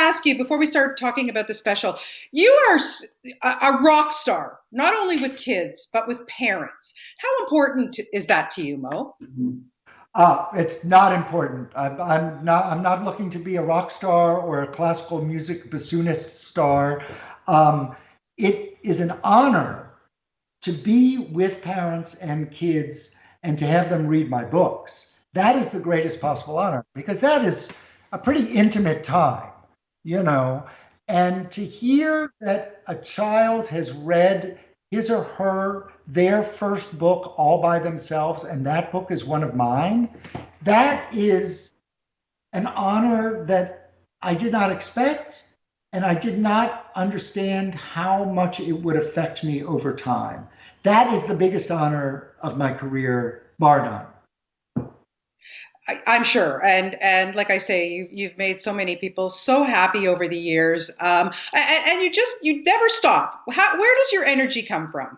ask you before we start talking about the special. You are a rock star, not only with kids but with parents. How important is that to you, Mo? It's not important. I'm not looking to be a rock star or a classical music bassoonist star. Um, it is an honor to be with parents and kids and to have them read my books. That is the greatest possible honor because that is a pretty intimate time, you know. And to hear that a child has read his or her their first book all by themselves and that book is one of mine, that is an honor that I did not expect, and I did not understand how much it would affect me over time. That is the biggest honor of my career, bar none. I'm sure, and like I say, you've made so many people so happy over the years, and you never stop. Where does your energy come from?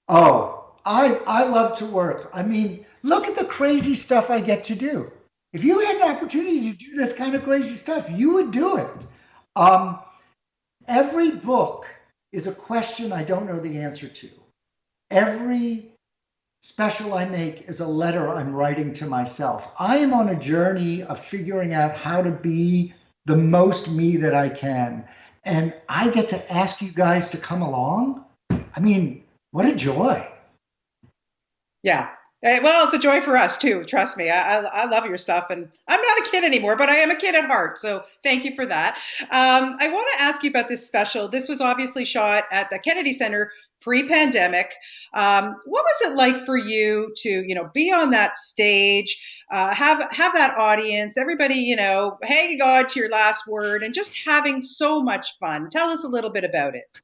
Oh, I love to work. I mean, look at the crazy stuff I get to do. If you had an opportunity to do this kind of crazy stuff, you would do it. Um, every book is a question I don't know the answer to. Every special I make is a letter I'm writing to myself. I am on a journey of figuring out how to be the most me that I can. And I get to ask you guys to come along. I mean, what a joy. Yeah. Well, it's a joy for us too. Trust me. I love your stuff, and I'm not a kid anymore, but I am a kid at heart. So thank you for that. I want to ask you about this special. This was obviously shot at the Kennedy Center pre-pandemic. What was it like for you to, be on that stage, have that audience, everybody, hanging on to your last word, and just having so much fun? Tell us a little bit about it.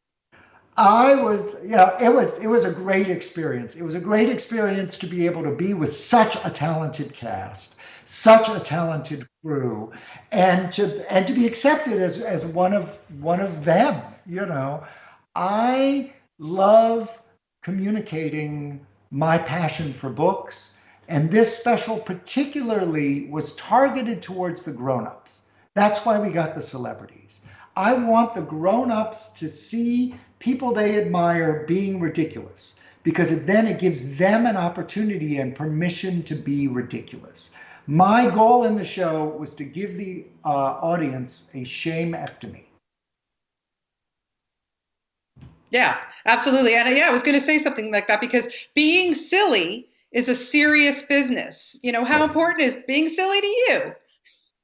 It was a great experience. It was a great experience to be able to be with such a talented cast, such a talented crew, and to be accepted as one of them. You know, I love communicating my passion for books, and this special particularly was targeted towards the grown-ups. That's why we got the celebrities. I want the grown-ups to see people they admire being ridiculous because then it gives them an opportunity and permission to be ridiculous. My goal in the show was to give the audience a shame-ectomy. Yeah, absolutely. And yeah, I was going to say something like that because being silly is a serious business. How Yes. important is being silly to you?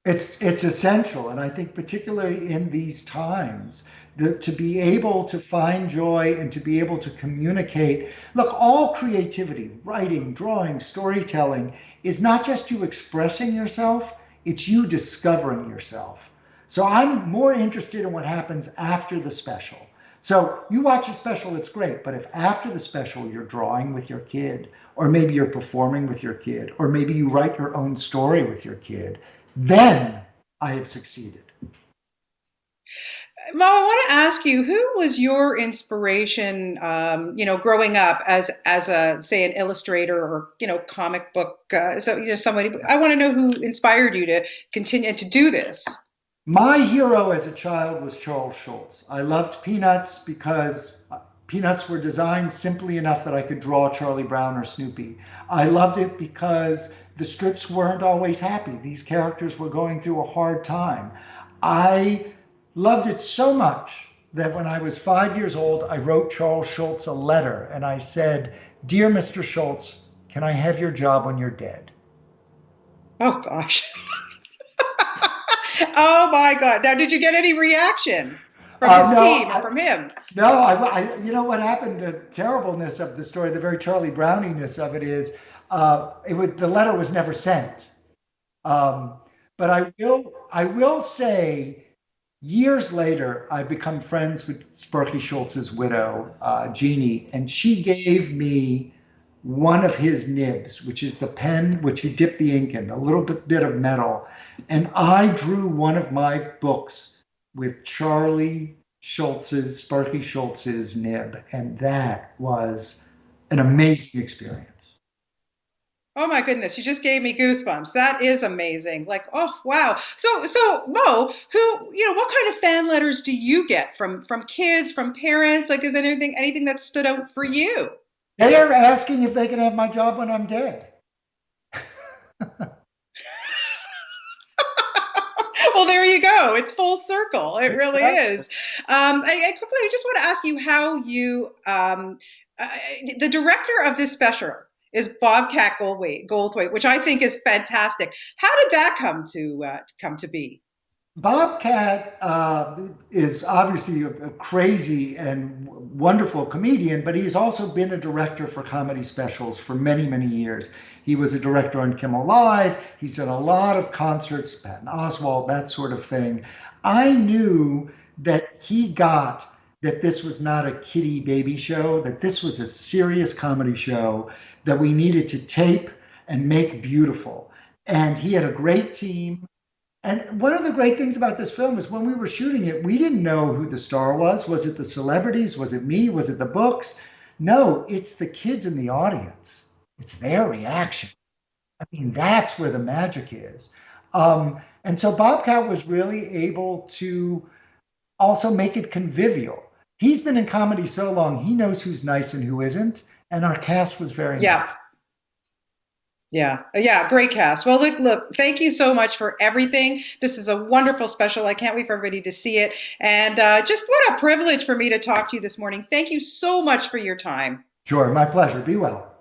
It's essential, and I think particularly in these times, to be able to find joy and to be able to communicate. Look, all creativity, writing, drawing, storytelling, is not just you expressing yourself; it's you discovering yourself. So I'm more interested in what happens after the special. So you watch a special, it's great, but if after the special you're drawing with your kid, or maybe you're performing with your kid, or maybe you write your own story with your kid, then I have succeeded. Mo, I want to ask you, who was your inspiration, growing up as a, say, an illustrator or, comic book, somebody, I want to know who inspired you to continue to do this. My hero as a child was Charles Schulz. I loved Peanuts because Peanuts were designed simply enough that I could draw Charlie Brown or Snoopy. I loved it because the strips weren't always happy. These characters were going through a hard time. I loved it so much that when I was 5 years old, I wrote Charles Schulz a letter and I said, "Dear Mr. Schulz, can I have your job when you're dead?" Oh, gosh. Oh, my God. Now, did you get any reaction from his No, team or from him? no, you know what happened? The terribleness of the story, the very Charlie Browniness of it is, the letter was never sent. Um, but I will say, years later, I've become friends with Sparky Schultz's widow, Jeannie, and she gave me one of his nibs, which is the pen which you dip the ink in, a little bit of metal, and I drew one of my books with Sparky Schultz's nib, and that was an amazing experience. Oh my goodness, you just gave me goosebumps. That is amazing. Like, oh wow. So Mo, what kind of fan letters do you get from kids, from parents? Like, is anything that stood out for you? They are asking if they can have my job when I'm dead. Well, there you go. It's full circle. It really Exactly. is. I quickly I just want to ask you how uh, the director of this special is Bobcat Goldthwait, which I think is fantastic. How did that come to be? Bobcat is obviously a crazy and wonderful comedian, but he's also been a director for comedy specials for many, many years. He was a director on Kimmel Live. He's done a lot of concerts, Patton Oswalt, that sort of thing. I knew that he got that this was not a kiddie baby show, that this was a serious comedy show that we needed to tape and make beautiful. And he had a great team. And one of the great things about this film is when we were shooting it, we didn't know who the star was. Was it the celebrities? Was it me? Was it the books? No, it's the kids in the audience. It's their reaction. I mean, that's where the magic is. And so Bobcat was really able to also make it convivial. He's been in comedy so long, he knows who's nice and who isn't. And our cast was very Yeah, nice. yeah, great cast. Well, look, thank you so much for everything. This is a wonderful special. I can't wait for everybody to see it. And just what a privilege for me to talk to you this morning. Thank you so much for your time. Sure, my pleasure. Be well.